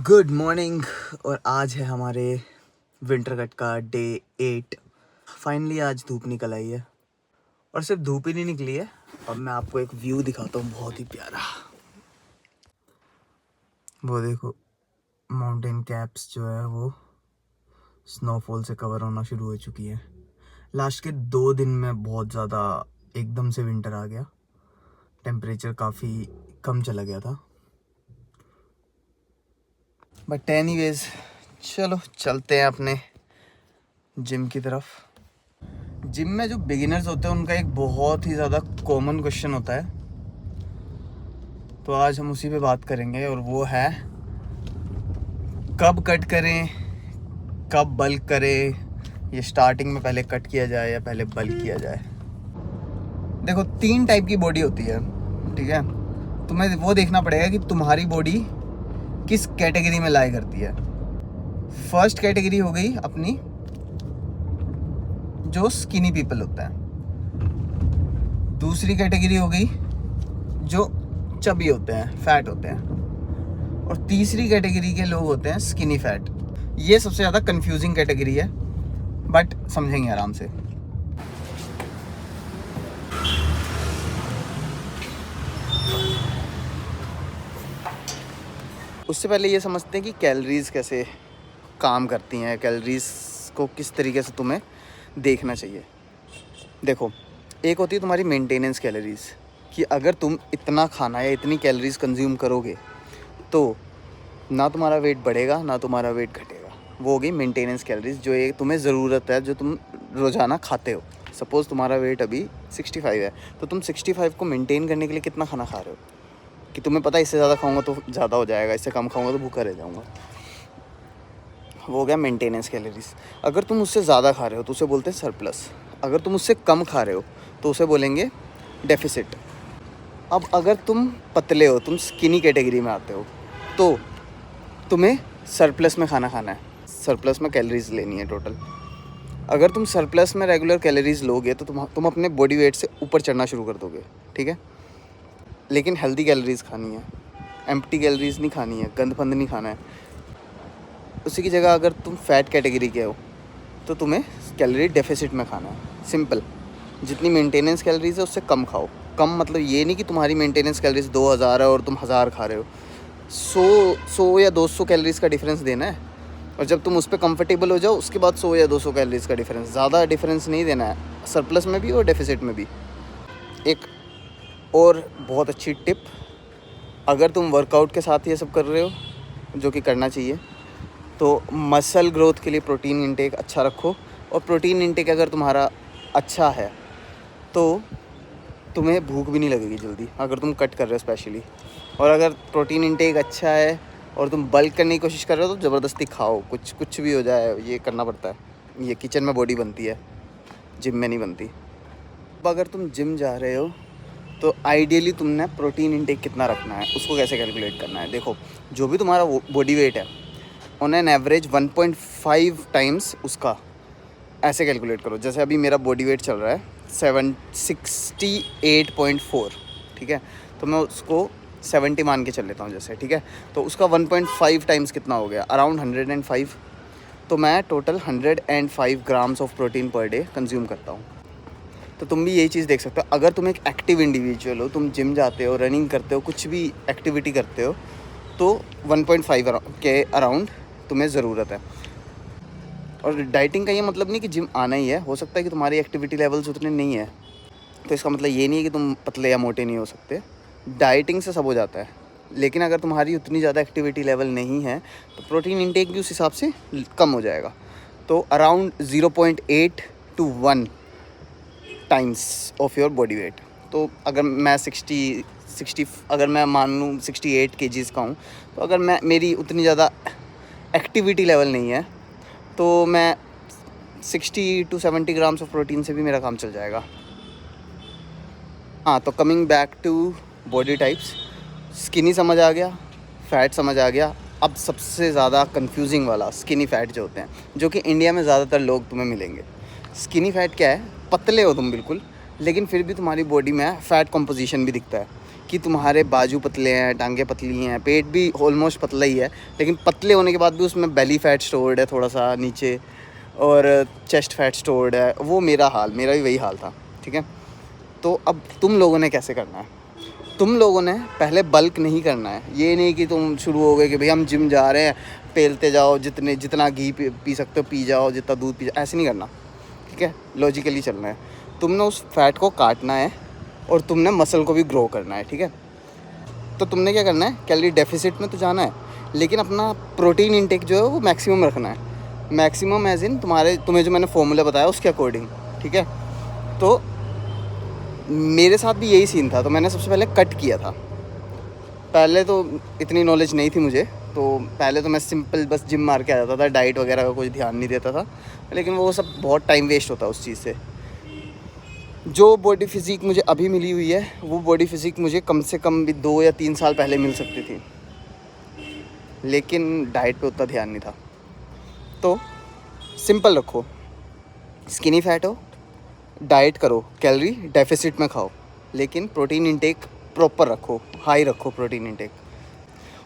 Good morning. और आज है हमारे विंटर कट का डे 8। फाइनली आज धूप निकल आई है और सिर्फ धूप ही नहीं निकली है। अब मैं आपको एक व्यू दिखाता हूँ बहुत ही प्यारा। वो देखो, माउंटेन कैप्स जो है वो स्नोफॉल से कवर होना शुरू हो चुकी है। लास्ट के 2 दिन में बहुत ज़्यादा एकदम से विंटर आ गया। टेम्परेचर काफ़ी कम चला गया था। बट एनीवेज, चलो चलते हैं अपने जिम की तरफ। जिम में जो बिगिनर्स होते हैं उनका एक बहुत ही ज़्यादा कॉमन क्वेश्चन होता है, तो आज हम उसी पे बात करेंगे। और वो है कब कट करें, कब बल्क करें। ये स्टार्टिंग में पहले कट किया जाए या पहले बल्क किया जाए। देखो, 3 टाइप की बॉडी होती है, ठीक है। तुम्हें वो देखना पड़ेगा कि तुम्हारी बॉडी किस कैटेगरी में लाई करती है। फर्स्ट कैटेगरी हो गई अपनी जो स्किनी पीपल होता है। दूसरी कैटेगरी हो गई जो चबी होते हैं, फैट होते हैं। और तीसरी कैटेगरी के लोग होते हैं स्किनी फैट। ये सबसे ज़्यादा कंफ्यूजिंग कैटेगरी है, बट समझेंगे आराम से। उससे पहले ये समझते हैं कि कैलोरीज कैसे काम करती हैं, कैलोरीज को किस तरीके से तुम्हें देखना चाहिए। देखो, एक होती है तुम्हारी मेंटेनेंस कैलोरीज, कि अगर तुम इतना खाना या इतनी कैलोरीज कंज्यूम करोगे तो ना तुम्हारा वेट बढ़ेगा ना तुम्हारा वेट घटेगा। वो होगी मेंटेनेंस कैलोरीज, जो ये तुम्हें ज़रूरत है, जो तुम रोज़ाना खाते हो। सपोज़ तुम्हारा वेट अभी 65 है, तो तुम 65 को मेंटेन करने के लिए कितना खाना खा रहे हो, कि तुम्हें पता है इससे ज़्यादा खाऊंगा तो ज़्यादा हो जाएगा, इससे कम खाऊंगा तो भूखा रह जाऊंगा। वो हो गया मेंटेनेंस कैलोरीज। अगर तुम उससे ज़्यादा खा रहे हो तो उसे बोलते हैं सरप्लस। अगर तुम उससे कम खा रहे हो तो उसे बोलेंगे डेफिसिट। अब अगर तुम पतले हो, तुम स्किनी कैटेगरी में आते हो, तो तुम्हें सरप्लस में खाना खाना है, सरप्लस में कैलोरीज लेनी है टोटल। अगर तुम सरप्लस में रेगुलर कैलोरीज लोगे तो तुम अपने बॉडी वेट से ऊपर चढ़ना शुरू कर दोगे, ठीक है। लेकिन हेल्दी कैलोरीज खानी है, एम्प्टी कैलोरीज नहीं खानी है, गंद फंद नहीं खाना है। उसी की जगह अगर तुम फैट कैटेगरी के हो तो तुम्हें कैलोरी डेफिसिट में खाना है। सिंपल, जितनी मेंटेनेंस कैलोरीज है उससे कम खाओ। कम मतलब ये नहीं कि तुम्हारी मेंटेनेंस कैलोरीज 2000 है और तुम 1000 खा रहे हो। 100 या 200 कैलोरीज का डिफरेंस देना है, और जब तुम उस पर कंफर्टेबल हो जाओ उसके बाद 100 या 200 कैलोरीज का डिफरेंस, ज़्यादा डिफरेंस नहीं देना है, सरप्लस में भी और डेफिसिट में भी। एक और बहुत अच्छी टिप, अगर तुम वर्कआउट के साथ ये सब कर रहे हो, जो कि करना चाहिए, तो मसल ग्रोथ के लिए प्रोटीन इंटेक अच्छा रखो। और प्रोटीन इंटेक अगर तुम्हारा अच्छा है तो तुम्हें भूख भी नहीं लगेगी जल्दी, अगर तुम कट कर रहे हो स्पेशली। और अगर प्रोटीन इंटेक अच्छा है और तुम बल्क करने की कोशिश कर रहे हो तो ज़बरदस्ती खाओ, कुछ भी हो जाए, ये करना पड़ता है। ये किचन में बॉडी बनती है, जिम में नहीं बनती। अब अगर तुम जिम जा रहे हो तो आइडियली तुमने प्रोटीन इंटेक कितना रखना है, उसको कैसे कैलकुलेट करना है। देखो, जो भी तुम्हारा बॉडी वेट है, ऑन एन एवरेज 1.5 टाइम्स उसका ऐसे कैलकुलेट करो। जैसे अभी मेरा बॉडी वेट चल रहा है 68.4, ठीक है, तो मैं उसको 70 मान के चल लेता हूँ जैसे, ठीक है। तो उसका 1.5 टाइम्स कितना हो गया, अराउंड 105। तो मैं total 105 grams of protein per day consume करता हूँ। तो तुम भी यही चीज़ देख सकते हो। अगर तुम एक एक्टिव इंडिविजुअल हो, तुम जिम जाते हो, रनिंग करते हो, कुछ भी एक्टिविटी करते हो, तो 1.5 के अराउंड तुम्हें ज़रूरत है। और डाइटिंग का ये मतलब नहीं कि जिम आना ही है। हो सकता है कि तुम्हारी एक्टिविटी लेवल्स उतने नहीं है, तो इसका मतलब ये नहीं है कि तुम पतले या मोटे नहीं हो सकते। डाइटिंग से सब हो जाता है। लेकिन अगर तुम्हारी उतनी ज़्यादा एक्टिविटी लेवल नहीं है तो प्रोटीन इंटेक भी उस हिसाब से कम हो जाएगा। तो around 0.8 to 1 times of your body weight. तो अगर मैं 60 अगर मैं मान लूँ 68 kgs का हूँ, तो अगर मेरी उतनी ज़्यादा एक्टिविटी लेवल नहीं है तो मैं 60 to 70 ग्राम्स ऑफ प्रोटीन से भी मेरा काम चल जाएगा। हाँ, तो coming back to body types, skinny समझ आ गया, फ़ैट समझ आ गया। अब सबसे ज़्यादा कंफ्यूजिंग वाला स्किनी फ़ैट जो होते हैं, जो कि इंडिया में ज़्यादातर लोग तुम्हें मिलेंगे। स्किनी फ़ैट क्या है, पतले हो तुम बिल्कुल, लेकिन फिर भी तुम्हारी बॉडी में फ़ैट कंपोजिशन भी दिखता है कि तुम्हारे बाजू पतले हैं, टांगे पतली हैं, पेट भी ऑलमोस्ट पतला ही है, लेकिन पतले होने के बाद भी उसमें बेली फैट स्टोर्ड है थोड़ा सा नीचे, और चेस्ट फैट स्टोर्ड है, वो मेरा भी वही हाल था, ठीक है। तो अब तुम लोगों ने कैसे करना है? तुम लोगों ने पहले बल्क नहीं करना है। ये नहीं कि तुम शुरू हो गए कि भाई हम जिम जा रहे हैं, पेलते जाओ, जितना घी पी सकते हो पी जाओ, जितना दूध पी जाओ, ऐसे नहीं करना, ठीक है। लॉजिकली चलना है। तुमने उस फैट को काटना है और तुमने मसल को भी ग्रो करना है, ठीक है। तो तुमने क्या करना है, कैलोरी डेफिसिट में तो जाना है, लेकिन अपना प्रोटीन इंटेक जो है वो मैक्सिमम रखना है। मैक्सिमम एज इन तुम्हें जो मैंने फॉर्मूला बताया उसके अकॉर्डिंग, ठीक है। तो मेरे साथ भी यही सीन था, तो मैंने सबसे पहले कट किया था। पहले तो इतनी नॉलेज नहीं थी मुझे, तो पहले तो मैं सिंपल बस जिम मार के आ जाता था, डाइट वगैरह का कुछ ध्यान नहीं देता था, लेकिन वो सब बहुत टाइम वेस्ट होता उस चीज़ से। जो बॉडी फिज़िक मुझे अभी मिली हुई है, वो बॉडी फिज़िक मुझे कम से कम भी 2 या 3 साल पहले मिल सकती थी, लेकिन डाइट पे उतना ध्यान नहीं था। तो सिंपल रखो, स्किनी फैट हो, डाइट करो, कैलोरी डेफिसिट में खाओ, लेकिन प्रोटीन इंटेक प्रॉपर रखो, हाई रखो प्रोटीन इंटेक।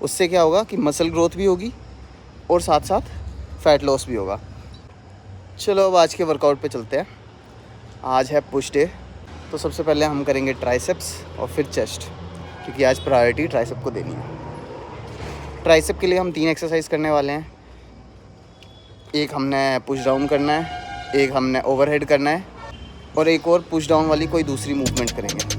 उससे क्या होगा कि मसल ग्रोथ भी होगी और साथ साथ फैट लॉस भी होगा। चलो अब आज के वर्कआउट पे चलते हैं। आज है पुश डे, तो सबसे पहले हम करेंगे ट्राइसेप्स और फिर चेस्ट, क्योंकि आज प्रायोरिटी ट्राइसेप को देनी है। ट्राइसेप के लिए हम 3 एक्सरसाइज करने वाले हैं। एक हमने पुश डाउन करना है, एक हमने ओवरहेड करना है, और एक और पुश डाउन वाली कोई दूसरी मूवमेंट करेंगे।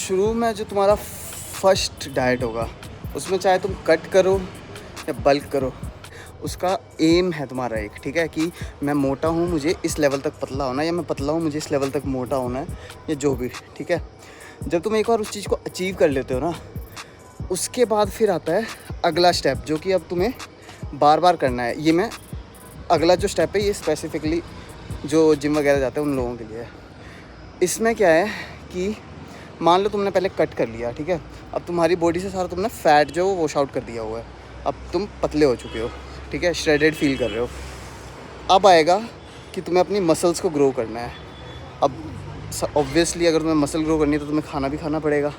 शुरू में जो तुम्हारा फर्स्ट डाइट होगा, उसमें चाहे तुम कट करो या बल्क करो, उसका एम है तुम्हारा एक, ठीक है, कि मैं मोटा हूँ मुझे इस लेवल तक पतला होना है, या मैं पतला हूँ मुझे इस लेवल तक मोटा होना है, या जो भी, ठीक है। जब तुम एक बार उस चीज़ को अचीव कर लेते हो ना, उसके बाद फिर आता है अगला स्टेप, जो कि अब तुम्हें बार बार करना है। ये मैं अगला जो स्टेप है, ये स्पेसिफिकली जो जिम वगैरह जाते हैं उन लोगों के लिए है। इसमें क्या है कि मान लो तुमने पहले कट कर लिया, ठीक है, अब तुम्हारी बॉडी से सारा तुमने फ़ैट जो वॉश आउट कर दिया हुआ है, अब तुम पतले हो चुके हो, ठीक है, श्रेडेड फील कर रहे हो। अब आएगा कि तुम्हें अपनी मसल्स को ग्रो करना है। अब ऑब्वियसली अगर तुम्हें मसल ग्रो करनी है तो तुम्हें खाना भी खाना पड़ेगा,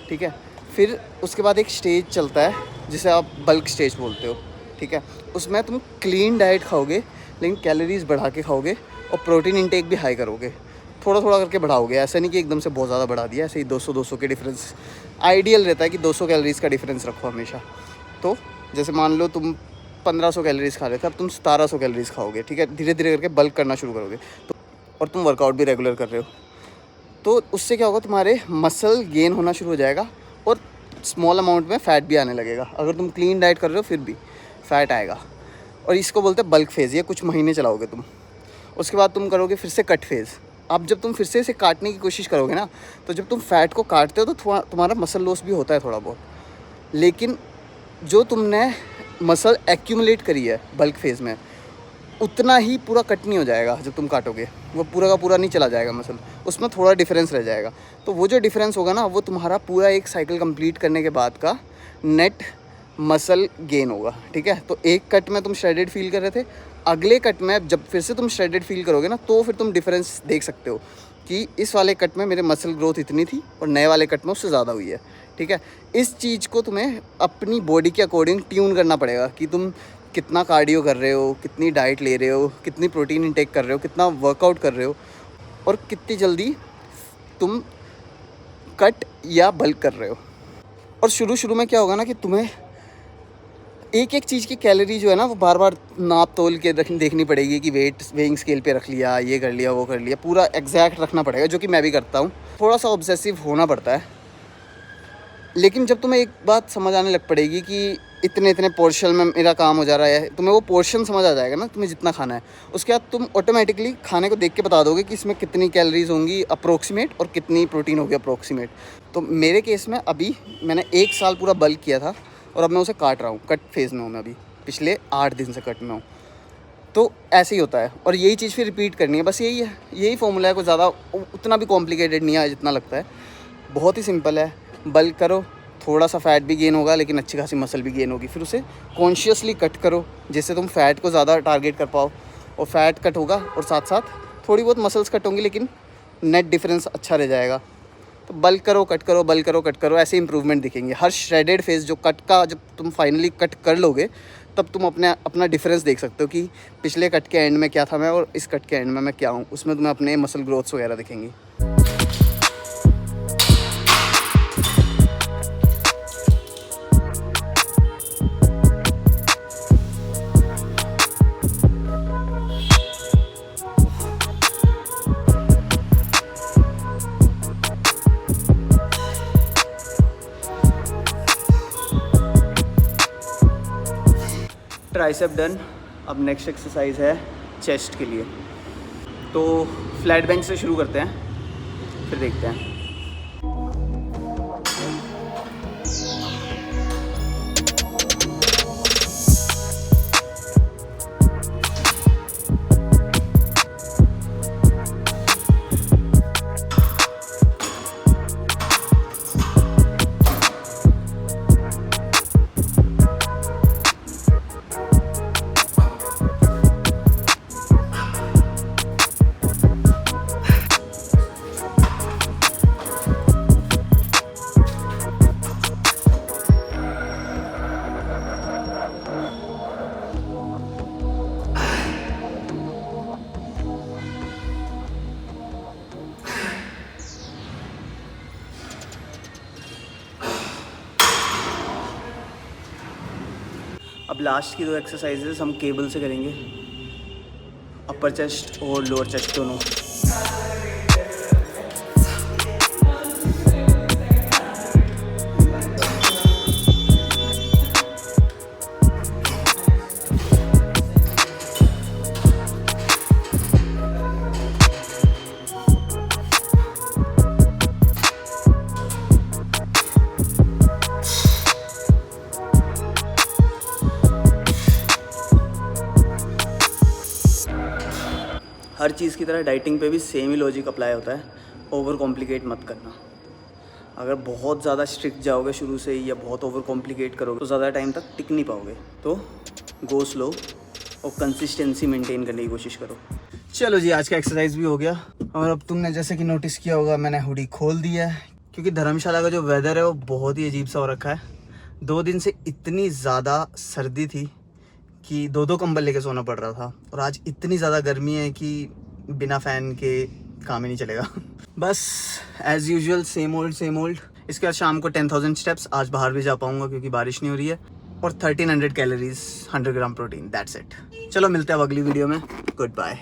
ठीक है। फिर उसके बाद एक स्टेज चलता है जिसे आप बल्क स्टेज बोलते हो, ठीक है। उसमें तुम क्लीन डाइट खाओगे, लेकिन कैलोरीज बढ़ा के खाओगे और प्रोटीन इंटेक भी हाई करोगे, थोड़ा थोड़ा करके बढ़ाओगे। ऐसा नहीं कि एकदम से बहुत ज़्यादा बढ़ा दिया, ऐसे ही 200 के डिफरेंस आइडियल रहता है कि 200 कैलोरीज़ का डिफरेंस रखो हमेशा। तो जैसे मान लो तुम 1500 कैलोरीज़ खा रहे थे, अब तुम 1700 कैलोरीज़ खाओगे, ठीक है। धीरे धीरे करके बल्क करना शुरू करोगे, तो और तुम वर्कआउट भी रेगुलर कर रहे हो, तो उससे क्या होगा, तुम्हारे मसल गेन होना शुरू हो जाएगा और स्मॉल अमाउंट में फ़ैट भी आने लगेगा। अगर तुम क्लीन डाइट कर रहे हो फिर भी फ़ैट आएगा, और इसको बोलते हैं बल्क फेज़। ये कुछ महीने चलाओगे तुम, उसके बाद तुम करोगे फिर से कट फेज़। अब जब तुम फिर से इसे काटने की कोशिश करोगे ना, तो जब तुम फैट को काटते हो तो तुम्हारा मसल लॉस भी होता है थोड़ा बहुत, लेकिन जो तुमने मसल एक्यूमुलेट करी है बल्क फेज़ में, उतना ही पूरा कट नहीं हो जाएगा। जब तुम काटोगे वो पूरा का पूरा नहीं चला जाएगा मसल, उसमें थोड़ा डिफरेंस रह जाएगा। तो वो जो डिफरेंस होगा ना, वो तुम्हारा पूरा एक साइकिल कंप्लीट करने के बाद का नेट मसल गेन होगा, ठीक है। तो एक कट में तुम श्रेडेड फील कर रहे थे, अगले कट में जब फिर से तुम श्रेडेड फील करोगे ना, तो फिर तुम डिफरेंस देख सकते हो कि इस वाले कट में मेरे मसल ग्रोथ इतनी थी और नए वाले कट में उससे ज़्यादा हुई है, ठीक है। इस चीज़ को तुम्हें अपनी बॉडी के अकॉर्डिंग ट्यून करना पड़ेगा कि तुम कितना कार्डियो कर रहे हो, कितनी डाइट ले रहे हो, कितनी प्रोटीन इंटेक कर रहे हो, कितना वर्कआउट कर रहे हो, और कितनी जल्दी तुम कट या बल्क कर रहे हो। और शुरू में क्या होगा ना कि तुम्हें एक एक चीज़ की कैलोरी जो है ना, वो बार बार नाप तोल के देखनी पड़ेगी कि वेइंग स्केल पे रख लिया, ये कर लिया, वो कर लिया, पूरा एग्जैक्ट रखना पड़ेगा, जो कि मैं भी करता हूँ। थोड़ा सा ऑब्सेसिव होना पड़ता है, लेकिन जब तुम्हें एक बात समझ आने लग पड़ेगी कि इतने इतने पोर्शन में मेरा काम हो जा रहा है, तुम्हें वो पोर्शन समझ आ जाएगा ना, तुम्हें जितना खाना है, उसके बाद तुम ऑटोमेटिकली खाने को देख के बता दोगे कि इसमें कितनी कैलोरीज होंगी अप्रोक्सीमेट और कितनी प्रोटीन होगी अप्रोक्सीमेट। तो मेरे केस में अभी मैंने 1 साल पूरा बल्क किया था और अब मैं उसे काट रहा हूँ, कट फेज़ में हूँ मैं अभी, पिछले 8 दिन से कट में हूँ। तो ऐसे ही होता है और यही चीज़ फिर रिपीट करनी है, बस यही है, यही फॉर्मूला है, कुछ ज़्यादा उतना भी कॉम्प्लिकेटेड नहीं है जितना लगता है, बहुत ही सिंपल है। बल्क करो, थोड़ा सा फैट भी गेन होगा लेकिन अच्छी खासी मसल भी गेन होगी, फिर उसे कॉन्शियसली कट करो जिससे तुम फैट को ज़्यादा टारगेट कर पाओ, और फैट कट होगा और साथ साथ थोड़ी बहुत मसल्स कट होंगी लेकिन नेट डिफरेंस अच्छा रह जाएगा। तो बल्क करो, कट करो, बल्क करो, कट करो, ऐसे इंप्रूवमेंट दिखेंगे। हर श्रेडेड फेस जो कट का जब तुम फाइनली कट कर लोगे तब तुम अपना डिफरेंस देख सकते हो कि पिछले कट के एंड में क्या था मैं और इस कट के एंड में मैं क्या हूँ। उसमें तुम्हें अपने मसल ग्रोथ्स वगैरह दिखेंगी। Tricep done. अब नेक्स्ट एक्सरसाइज है चेस्ट के लिए। तो फ्लैट बेंच से शुरू करते हैं, फिर देखते हैं। अब लास्ट की 2 एक्सरसाइजेस हम केबल से करेंगे, अपर चेस्ट और लोअर चेस्ट दोनों। हर चीज़ की तरह डाइटिंग पे भी सेम ही लॉजिक अप्लाई होता है, ओवर कॉम्प्लिकेट मत करना। अगर बहुत ज़्यादा स्ट्रिक्ट जाओगे शुरू से ही या बहुत ओवर कॉम्प्लिकेट करोगे तो ज़्यादा टाइम तक टिक नहीं पाओगे। तो गो स्लो और कंसिस्टेंसी मेंटेन करने की कोशिश करो। चलो जी, आज का एक्सरसाइज भी हो गया। और अब तुमने जैसे कि नोटिस किया होगा मैंने हुडी खोल दिया है, क्योंकि धर्मशाला का जो वेदर है वो बहुत ही अजीब सा हो रखा है। 2 दिन से इतनी ज़्यादा सर्दी थी कि 2-2 कंबल लेके सोना पड़ रहा था, और आज इतनी ज़्यादा गर्मी है कि बिना फ़ैन के काम ही नहीं चलेगा। बस एज़ यूजुअल सेम ओल्ड। इसके बाद शाम को 10,000 स्टेप्स। आज बाहर भी जा पाऊँगा क्योंकि बारिश नहीं हो रही है, और 1300 calories, 100 gram protein, that's it. चलो मिलते हैं अब अगली वीडियो में। Good bye.